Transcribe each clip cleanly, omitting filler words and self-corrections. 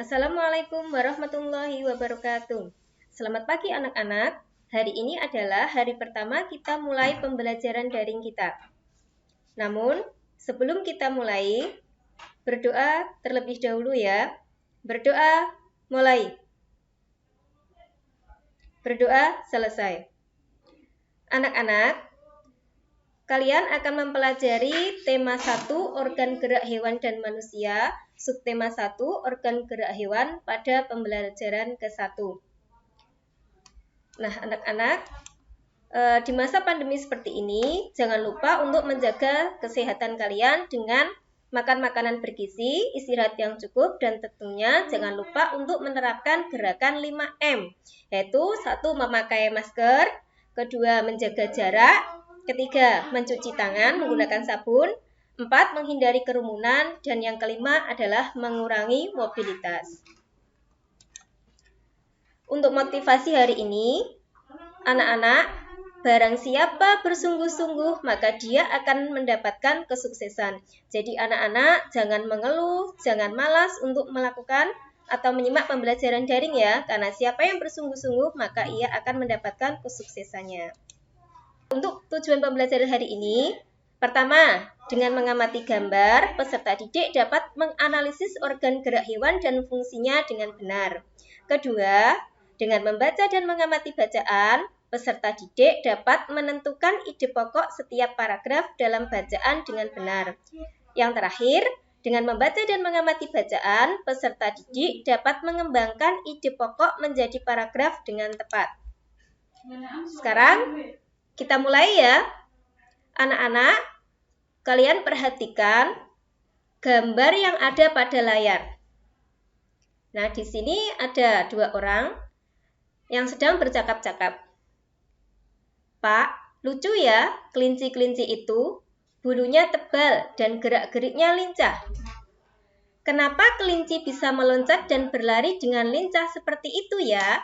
Assalamualaikum warahmatullahi wabarakatuh. Selamat pagi anak-anak. Hari ini adalah hari pertama kita mulai pembelajaran daring kita. Namun, sebelum kita mulai, berdoa terlebih dahulu ya. Berdoa mulai. Berdoa selesai. Anak-anak, kalian akan mempelajari tema 1 organ gerak hewan dan manusia, subtema 1 organ gerak hewan pada pembelajaran ke-1. Nah, anak-anak, di masa pandemi seperti ini, jangan lupa untuk menjaga kesehatan kalian dengan makan makanan bergizi, istirahat yang cukup, dan tentunya jangan lupa untuk menerapkan gerakan 5M, yaitu 1. Memakai masker, 2. Menjaga jarak, 3. Mencuci tangan menggunakan sabun, 4. Menghindari kerumunan, dan yang kelima adalah mengurangi mobilitas. Untuk motivasi hari ini, anak-anak, barang siapa bersungguh-sungguh, maka dia akan mendapatkan kesuksesan. Jadi anak-anak jangan mengeluh, jangan malas untuk melakukan atau menyimak pembelajaran daring ya, karena siapa yang bersungguh-sungguh, maka ia akan mendapatkan kesuksesannya. Untuk tujuan pembelajaran hari ini, pertama, dengan mengamati gambar, peserta didik dapat menganalisis organ gerak hewan dan fungsinya dengan benar. Kedua, dengan membaca dan mengamati bacaan, peserta didik dapat menentukan ide pokok setiap paragraf dalam bacaan dengan benar. Yang terakhir, dengan membaca dan mengamati bacaan, peserta didik dapat mengembangkan ide pokok menjadi paragraf dengan tepat. Sekarang, kita mulai ya. Anak-anak, kalian perhatikan gambar yang ada pada layar. Nah, di sini ada 2 orang yang sedang bercakap-cakap. Pak, lucu ya, kelinci-kelinci itu bulunya tebal dan gerak-geriknya lincah. Kenapa kelinci bisa meloncat dan berlari dengan lincah seperti itu ya?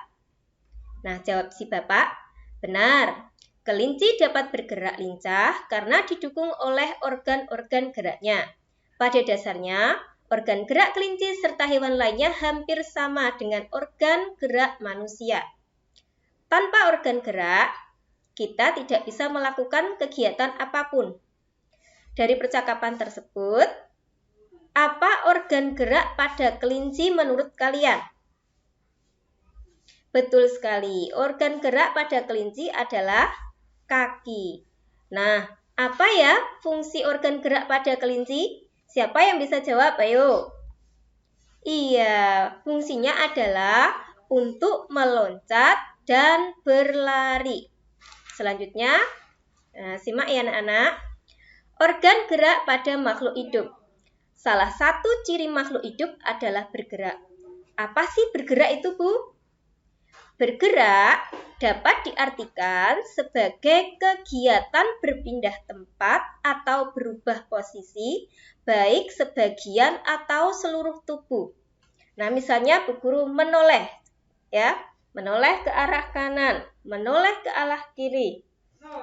Nah, jawab si bapak, benar. Kelinci dapat bergerak lincah karena didukung oleh organ-organ geraknya. Pada dasarnya, organ gerak kelinci serta hewan lainnya hampir sama dengan organ gerak manusia. Tanpa organ gerak, kita tidak bisa melakukan kegiatan apapun. Dari percakapan tersebut, apa organ gerak pada kelinci menurut kalian? Betul sekali, organ gerak pada kelinci adalah kaki. Nah, apa ya fungsi organ gerak pada kelinci? Siapa yang bisa jawab? Ayo. Iya, fungsinya adalah untuk meloncat dan berlari. Selanjutnya, simak ya anak-anak. Organ gerak pada makhluk hidup. Salah satu ciri makhluk hidup adalah bergerak. Apa sih bergerak itu, Bu? Bergerak dapat diartikan sebagai kegiatan berpindah tempat atau berubah posisi, baik sebagian atau seluruh tubuh. Nah, misalnya Bu Guru menoleh, ya, menoleh ke arah kanan, menoleh ke arah kiri.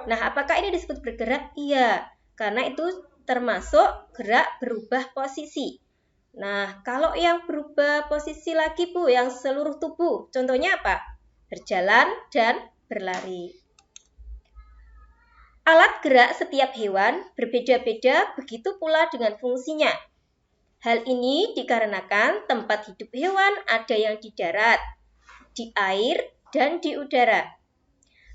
Nah, apakah ini disebut bergerak? Iya, karena itu termasuk gerak berubah posisi. Nah, kalau yang berubah posisi lagi Bu, yang seluruh tubuh, contohnya apa? Berjalan dan berlari. Alat gerak setiap hewan berbeda-beda, begitu pula dengan fungsinya. Hal ini dikarenakan tempat hidup hewan ada yang di darat, di air, dan di udara.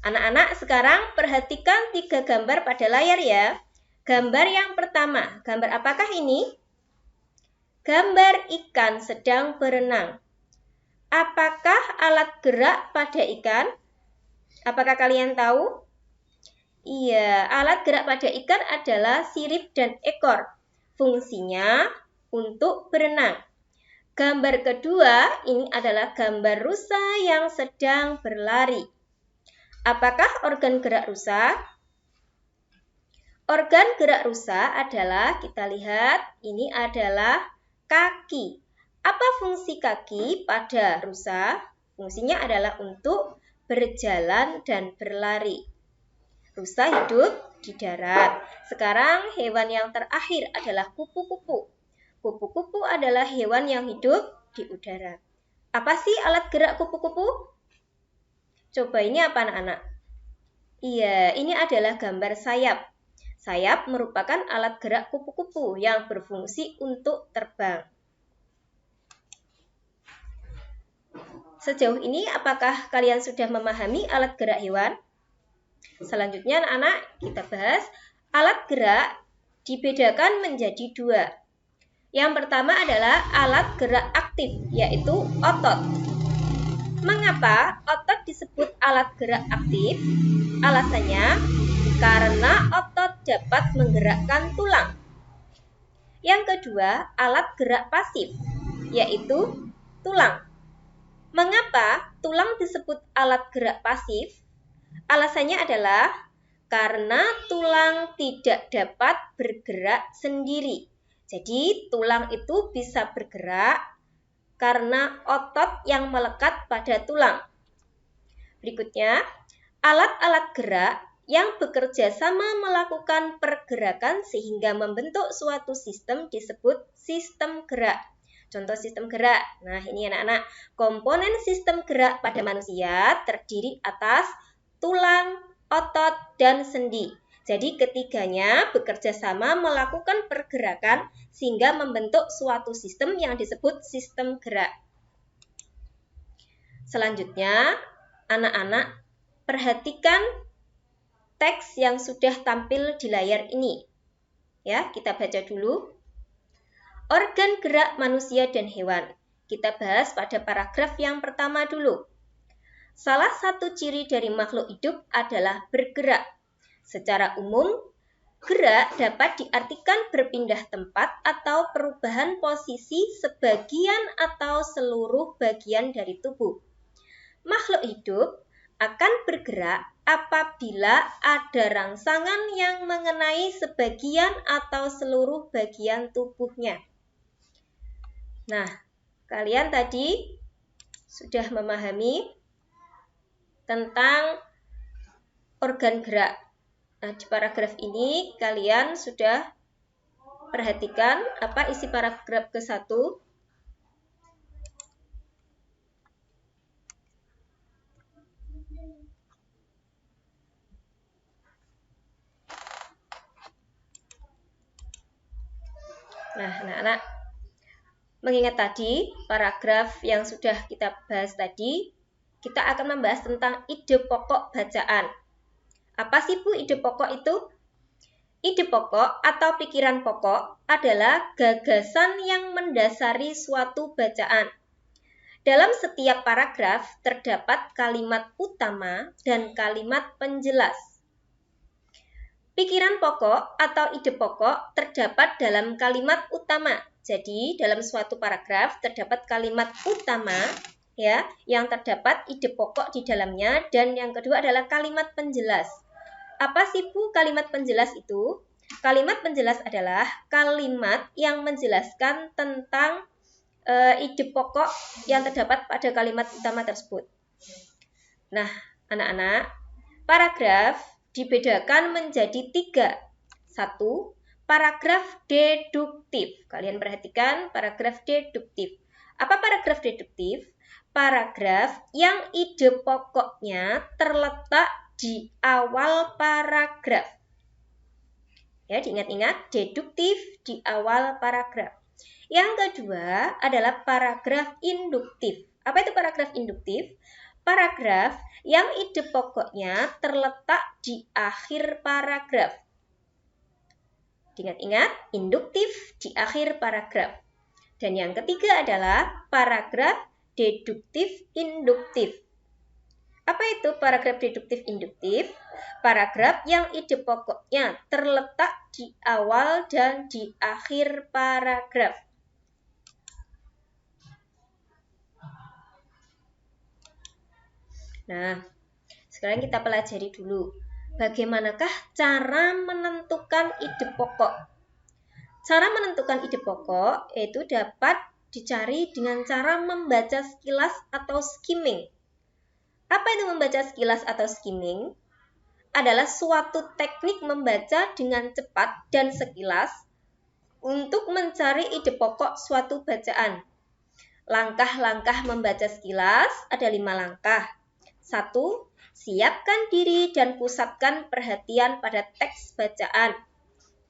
Anak-anak sekarang perhatikan 3 gambar pada layar ya. Gambar yang pertama, gambar apakah ini? Gambar ikan sedang berenang. Apakah alat gerak pada ikan? Apakah kalian tahu? Iya, alat gerak pada ikan adalah sirip dan ekor. Fungsinya untuk berenang. Gambar kedua, ini adalah gambar rusa yang sedang berlari. Apakah organ gerak rusa? Organ gerak rusa adalah, kita lihat, ini adalah kaki. Apa fungsi kaki pada rusa? Fungsinya adalah untuk berjalan dan berlari. Rusa hidup di darat. Sekarang hewan yang terakhir adalah kupu-kupu. Kupu-kupu adalah hewan yang hidup di udara. Apa sih alat gerak kupu-kupu? Coba ini apa anak-anak? Iya, ini adalah gambar sayap. Sayap merupakan alat gerak kupu-kupu yang berfungsi untuk terbang. Sejauh ini apakah kalian sudah memahami alat gerak hewan? Selanjutnya anak-anak kita bahas alat gerak dibedakan menjadi dua. Yang pertama adalah alat gerak aktif, yaitu otot. Mengapa otot disebut alat gerak aktif? Alasannya karena otot dapat menggerakkan tulang. Yang kedua, alat gerak pasif, yaitu tulang. Mengapa tulang disebut alat gerak pasif? Alasannya adalah karena tulang tidak dapat bergerak sendiri. Jadi tulang itu bisa bergerak karena otot yang melekat pada tulang. Berikutnya, alat-alat gerak yang bekerja sama melakukan pergerakan sehingga membentuk suatu sistem disebut sistem gerak. Contoh sistem gerak. Nah, ini anak-anak, komponen sistem gerak pada manusia terdiri atas tulang, otot, dan sendi. Jadi ketiganya bekerja sama melakukan pergerakan sehingga membentuk suatu sistem yang disebut sistem gerak. Selanjutnya, anak-anak perhatikan teks yang sudah tampil di layar ini. Ya, kita baca dulu. Organ gerak manusia dan hewan. Kita bahas pada paragraf yang pertama dulu. Salah satu ciri dari makhluk hidup adalah bergerak. Secara umum, gerak dapat diartikan berpindah tempat atau perubahan posisi sebagian atau seluruh bagian dari tubuh. Makhluk hidup akan bergerak apabila ada rangsangan yang mengenai sebagian atau seluruh bagian tubuhnya. Nah, kalian tadi sudah memahami tentang organ gerak. Nah, di paragraf ini kalian sudah perhatikan apa isi paragraf ke-1. Nah, anak-anak, mengingat tadi paragraf yang sudah kita bahas tadi, kita akan membahas tentang ide pokok bacaan. Apa sih Bu ide pokok itu? Ide pokok atau pikiran pokok adalah gagasan yang mendasari suatu bacaan. Dalam setiap paragraf terdapat kalimat utama dan kalimat penjelas. Pikiran pokok atau ide pokok terdapat dalam kalimat utama. Jadi, dalam suatu paragraf terdapat kalimat utama ya, yang terdapat ide pokok di dalamnya, dan yang kedua adalah kalimat penjelas. Apa sih Bu kalimat penjelas itu? Kalimat penjelas adalah kalimat yang menjelaskan tentang ide pokok yang terdapat pada kalimat utama tersebut. Nah, anak-anak, paragraf dibedakan menjadi 3. 1. Paragraf deduktif. Kalian perhatikan paragraf deduktif. Apa paragraf deduktif? Paragraf yang ide pokoknya terletak di awal paragraf. Ya, diingat-ingat, deduktif di awal paragraf. Yang kedua adalah paragraf induktif. Apa itu paragraf induktif? Paragraf yang ide pokoknya terletak di akhir paragraf. Diingat-ingat, induktif di akhir paragraf. Dan yang ketiga adalah paragraf deduktif induktif. Apa itu paragraf deduktif induktif? Paragraf yang ide pokoknya terletak di awal dan di akhir paragraf. Nah, sekarang kita pelajari dulu bagaimanakah cara menentukan ide pokok. Cara menentukan ide pokok yaitu dapat dicari dengan cara membaca sekilas atau skimming. Apa itu membaca sekilas atau skimming? Adalah suatu teknik membaca dengan cepat dan sekilas untuk mencari ide pokok suatu bacaan. Langkah-langkah membaca sekilas ada 5 langkah. 1. Siapkan diri dan pusatkan perhatian pada teks bacaan.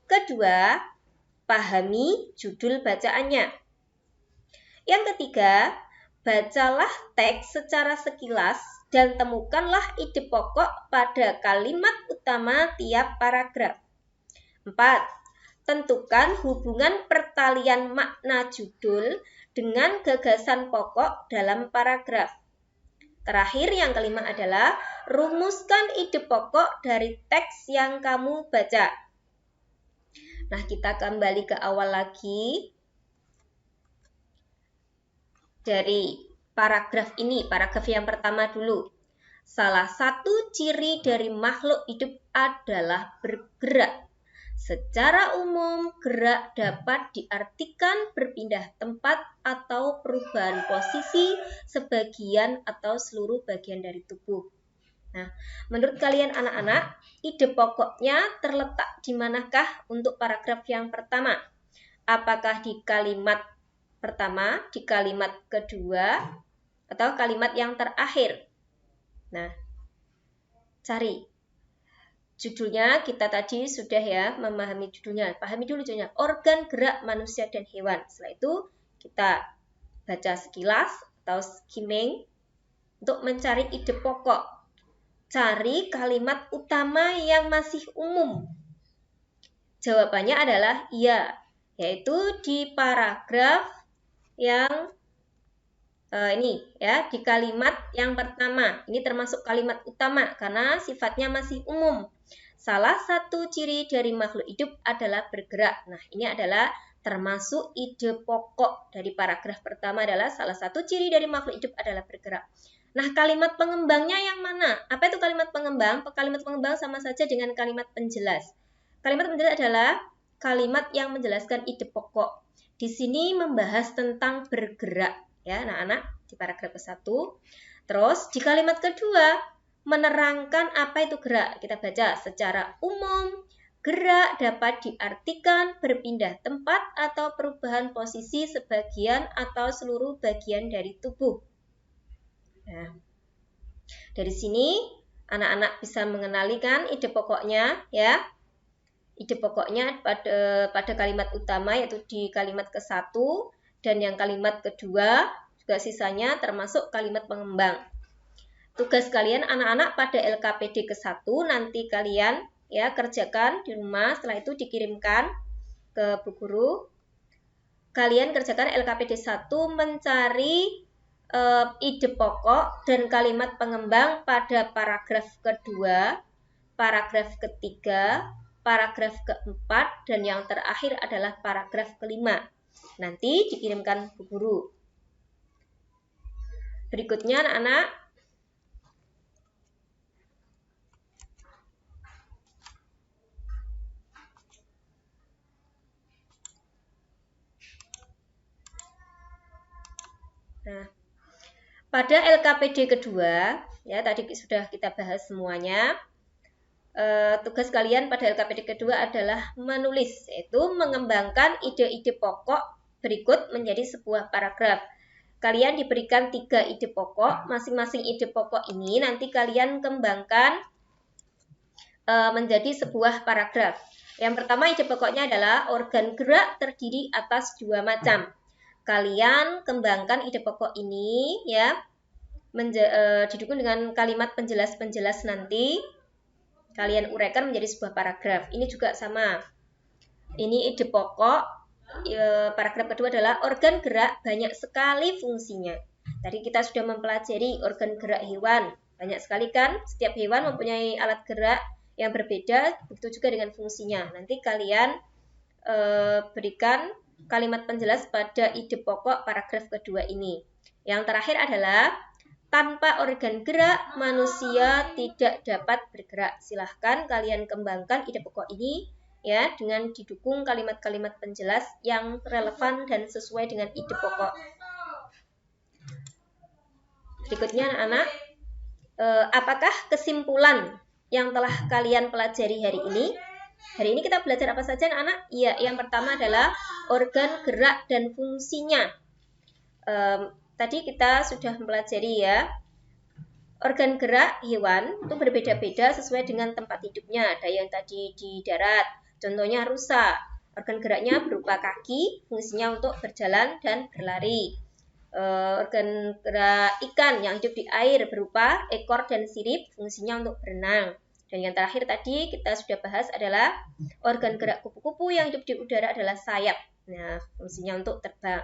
Kedua, pahami judul bacaannya. Yang ketiga, bacalah teks secara sekilas dan temukanlah ide pokok pada kalimat utama tiap paragraf. 4. Tentukan hubungan pertalian makna judul dengan gagasan pokok dalam paragraf. Terakhir, yang kelima adalah rumuskan ide pokok dari teks yang kamu baca. Nah, kita kembali ke awal lagi. Dari paragraf ini, paragraf yang pertama dulu. Salah satu ciri dari makhluk hidup adalah bergerak. Secara umum, gerak dapat diartikan berpindah tempat atau perubahan posisi sebagian atau seluruh bagian dari tubuh. Nah, menurut kalian anak-anak, ide pokoknya terletak di manakah untuk paragraf yang pertama? Apakah di kalimat pertama, di kalimat kedua, atau kalimat yang terakhir? Nah, cari. Judulnya kita tadi sudah ya memahami judulnya. Pahami dulu judulnya, organ gerak manusia dan hewan. Setelah itu kita baca sekilas atau skimming untuk mencari ide pokok. Cari kalimat utama yang masih umum. Jawabannya adalah iya, yaitu di paragraf yang ini ya, di kalimat yang pertama. Ini termasuk kalimat utama karena sifatnya masih umum. Salah satu ciri dari makhluk hidup adalah bergerak. Nah, ini adalah termasuk ide pokok dari paragraf pertama adalah salah satu ciri dari makhluk hidup adalah bergerak. Nah, kalimat pengembangnya yang mana? Apa itu kalimat pengembang? Kalimat pengembang sama saja dengan kalimat penjelas. Kalimat penjelas adalah kalimat yang menjelaskan ide pokok. Di sini membahas tentang bergerak ya, anak-anak, di paragraf ke-1. Terus di kalimat kedua menerangkan apa itu gerak. Kita baca secara umum, gerak dapat diartikan berpindah tempat atau perubahan posisi sebagian atau seluruh bagian dari tubuh. Nah, dari sini anak-anak bisa mengenali kan ide pokoknya ya. Ide pokoknya pada kalimat utama yaitu di kalimat ke-1 dan yang kalimat kedua juga sisanya termasuk kalimat pengembang. Tugas kalian anak-anak pada LKPD ke-1 nanti kalian ya kerjakan di rumah, setelah itu dikirimkan ke Bu Guru. Kalian kerjakan LKPD 1 mencari ide pokok dan kalimat pengembang pada paragraf kedua, paragraf ketiga, paragraf keempat, dan yang terakhir adalah paragraf kelima. Nanti dikirimkan Bu Guru. Berikutnya anak-anak, nah, pada LKPD kedua, ya tadi sudah kita bahas semuanya. Tugas kalian pada LKPD kedua adalah menulis, yaitu mengembangkan ide-ide pokok berikut menjadi sebuah paragraf. Kalian diberikan 3 ide pokok, masing-masing ide pokok ini nanti kalian kembangkan menjadi sebuah paragraf. Yang pertama ide pokoknya adalah organ gerak terdiri atas 2 macam. Kalian kembangkan ide pokok ini ya, didukung dengan kalimat penjelas-penjelas nanti. Kalian uraikan menjadi sebuah paragraf. Ini juga sama. Ini ide pokok. Paragraf kedua adalah organ gerak banyak sekali fungsinya. Tadi kita sudah mempelajari organ gerak hewan. Banyak sekali kan? Setiap hewan mempunyai alat gerak yang berbeda. Begitu juga dengan fungsinya. Nanti kalian berikan kalimat penjelas pada ide pokok paragraf kedua ini. Yang terakhir adalah tanpa organ gerak manusia tidak dapat bergerak. Silahkan kalian kembangkan ide pokok ini ya dengan didukung kalimat-kalimat penjelas yang relevan dan sesuai dengan ide pokok. Berikutnya anak-anak, apakah kesimpulan yang telah kalian pelajari hari ini? Hari ini kita belajar apa saja anak-anak? Ya, yang pertama adalah organ gerak dan fungsinya. tadi kita sudah mempelajari ya, organ gerak hewan itu berbeda-beda sesuai dengan tempat hidupnya. Ada yang tadi di darat, contohnya rusa. Organ geraknya berupa kaki, fungsinya untuk berjalan dan berlari. Organ gerak ikan yang hidup di air berupa ekor dan sirip, fungsinya untuk berenang. Dan yang terakhir tadi kita sudah bahas adalah organ gerak kupu-kupu yang hidup di udara adalah sayap. Nah, fungsinya untuk terbang.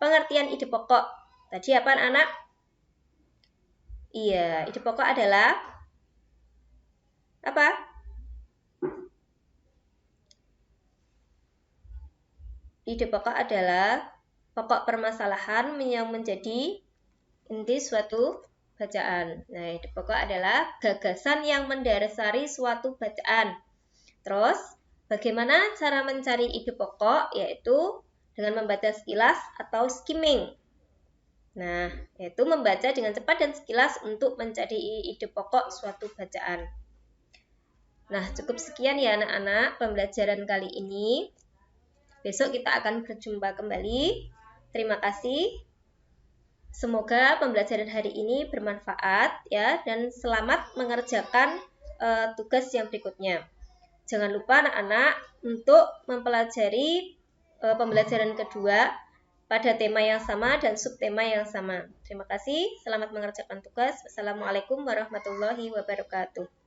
Pengertian ide pokok. Tadi apa anak? Iya, ide pokok adalah apa? Ide pokok adalah pokok permasalahan yang menjadi inti suatu bacaan. Nah, ide pokok adalah gagasan yang mendasari suatu bacaan. Terus, bagaimana cara mencari ide pokok? Yaitu dengan membaca sekilas atau skimming. Nah, yaitu membaca dengan cepat dan sekilas untuk mencari ide pokok suatu bacaan. Nah, cukup sekian ya anak-anak pembelajaran kali ini. Besok kita akan berjumpa kembali. Terima kasih. Semoga pembelajaran hari ini bermanfaat ya, dan selamat mengerjakan tugas yang berikutnya. Jangan lupa anak-anak untuk mempelajari pembelajaran kedua pada tema yang sama dan subtema yang sama. Terima kasih, selamat mengerjakan tugas. Wassalamualaikum warahmatullahi wabarakatuh.